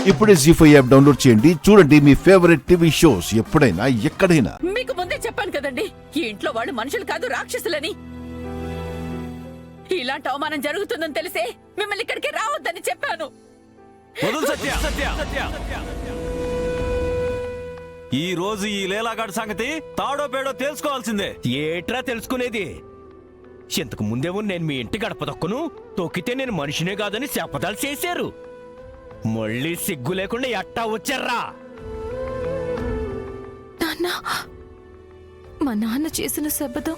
ఇప్పుడే జీ5 app download చేయండి. చూడండి మీ ఫేవరెట్ టీవీ షోస్ ఎప్పుడైనా ఎక్కడైనా. మీకు ముందే చెప్పాను కదండి, ఈ ఇంట్లో వాళ్ళు మనుషులు కాదు రాక్షసులని. ఇలాంటి అవమానం జరుగుతుందని తెలిసే మిమ్మల్ని ఇక్కడికి రావద్దని చెప్పాను. ఈ రోజు ఈ లీలాగాడి సంగతి తాడో పేడో తెలుసుకోవాల్సిందే. ఏట్రా తెలుసుకునేది? ఇంతకు ముందేమో నేను మీ ఇంటి గడప తొక్కను, తొక్కితే నేను మనిషినే కాదని శపథాలు చేశారు. మళ్ళీ సిగ్గు లేకుండా ఎట్టా వచ్చారా? నాన్న, మా నాన్న చేసిన శపథం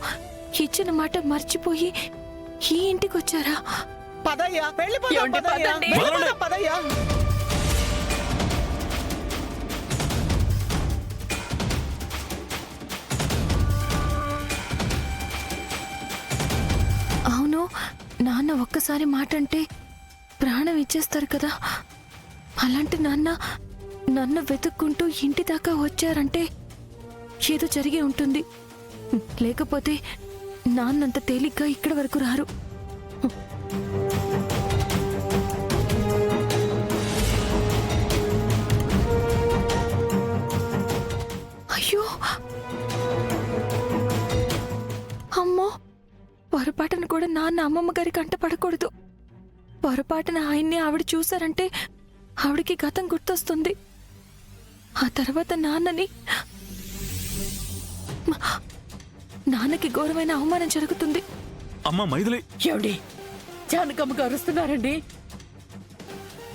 ఇచ్చిన మాట మర్చిపోయి ఈ ఇంటికి వచ్చారా? పదయ్యా, ఏమండి, పదండి. పదయ్యా. అవును, నాన్న ఒక్కసారి మాట అంటే ప్రాణం ఇచ్చేస్తారు కదా. అలాంటి నాన్న నన్ను వెతుక్కుంటూ ఇంటి దాకా వచ్చారంటే ఏదో జరిగి ఉంటుంది. లేకపోతే నాన్నంత తేలిగ్గా ఇక్కడి వరకు రారు. అయ్యో, అమ్మో, పొరపాటును కూడా నాన్న అమ్మమ్మ గారి కంట పడకూడదు. పొరపాటున ఆయన్ని ఆవిడ చూశారంటే ఆవిడకి గతం గుర్తొస్తుంది. ఆ తర్వాత నాన్నకి ఘోరమైన అవమానం జరుగుతుంది. అమ్మ మైథిలి, ఏమండి, జానకమ్మ గారు వస్తున్నారండి.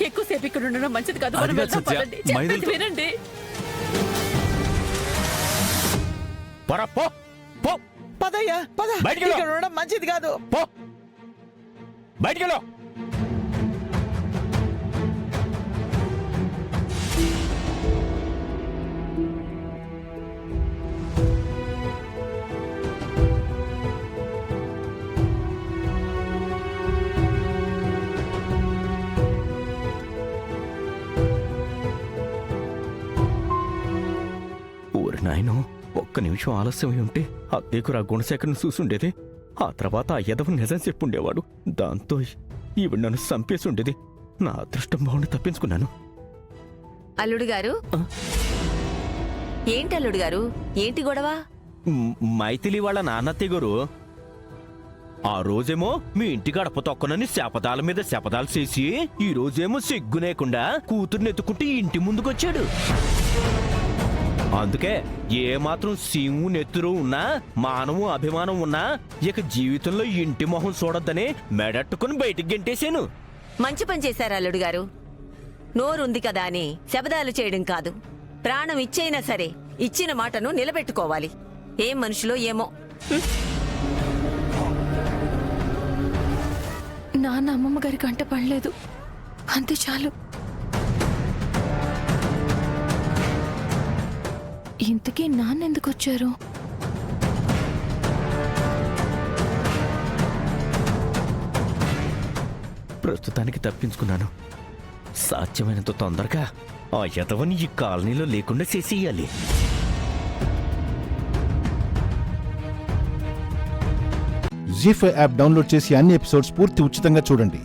ఎక్కువసేపు ఇక్కడ ఉండడం మంచిది కాదు. మనం అది కాదు వెళ్దాం, సత్య. పదండి. చెప్పేది మైథిలి- వినండి. పో పో, పదయ్యా, పద. బయటికి వెళ్ళు. ఇక్కడ ఉండడం మంచిది కాదు. పో, బయటికెళ్ళు. ఊరి నాయనో, ఒక్క నిమిషం ఆలస్యమై ఉంటే అద్దెకురా గుణశేఖర్ని చూసుండేది. ఆ తర్వాత ఆ యదవ నిజం చెప్పుండేవాడు. దాంతో ఈవిడ నన్ను చంపేసి ఉండేది. నా అదృష్టం బాగుండి తప్పించుకున్నాను. అల్లుడు గారు, ఏంటి అల్లుడు గారు, ఏంటి గొడవ? మైథిలి వాళ్ళ నాన్న తెగురు ఆ రోజేమో మీ ఇంటి గడప తొక్కనని శపథాల మీద శపథాలు చేసి, ఈ రోజేమో సిగ్గునేకుండా కూతుర్ని ఎత్తుకుంటే ఇంటి ముందుకొచ్చాడు. అందుకే ఏమాత్రం సింగు నెత్తురు ఉన్నా, మానవు అభిమానం ఉన్నా ఇక జీవితంలో ఇంటి మొహం చూడొద్దని మెడట్టుకుని బయటికి గెంటేశాను. మంచి పని చేశారు అల్లుడు గారు. నోరుంది కదా అని శబదాలు చేయడం కాదు, ప్రాణం ఇచ్చైనా సరే ఇచ్చిన మాటను నిలబెట్టుకోవాలి. ఏం మనుషులో ఏమో. నాన్న అమ్మమ్మ గారి కంట పడలేదు, అంతే చాలు. ఇంతకీ నాన్న ఎందుకు వచ్చారు? ప్రస్తుతానికి తప్పించుకున్నాను. సాధ్యమైనంత తొందరగా ఆ యదవని ఈ కాలనీలో లేకుండా చేసేయాలి. జీ5 యాప్ డౌన్లోడ్ చేసి అన్ని ఎపిసోడ్స్ పూర్తి ఉచితంగా చూడండి.